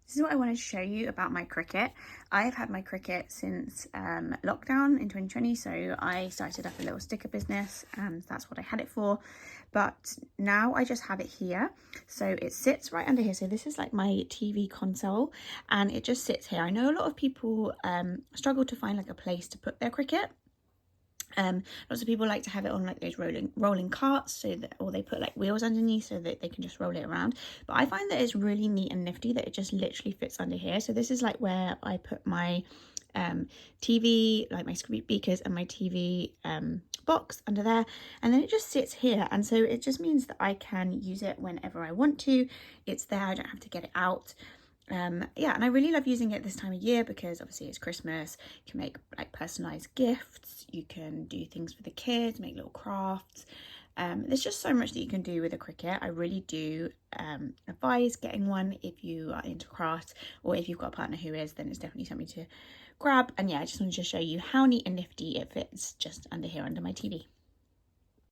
This is what I wanted to show you about my Cricut. I've had my Cricut since lockdown in 2020, so I started up a little sticker business and that's what I had it for. But now I just have it here. So it sits right under here. So this is like my TV console and it just sits here. I know a lot of people struggle to find like a place to put their Cricut. Lots of people like to have it on like those rolling carts, so that, or they put like wheels underneath so that they can just roll it around. But I find that it's really neat and nifty that it just literally fits under here. So this is like where I put my TV, like my speakers and my TV box under there, and then it just sits here, and so it just means that I can use it whenever I want to. It's there, I don't have to get it out. Yeah, and I really love using it this time of year because obviously it's Christmas. You can make like personalized gifts, you can do things for the kids, make little crafts. There's just so much that you can do with a Cricut. I really do advise getting one if you are into crafts, or if you've got a partner who is, then it's definitely something to grab. And yeah, I just wanted to show you how neat and nifty it fits just under here under my TV.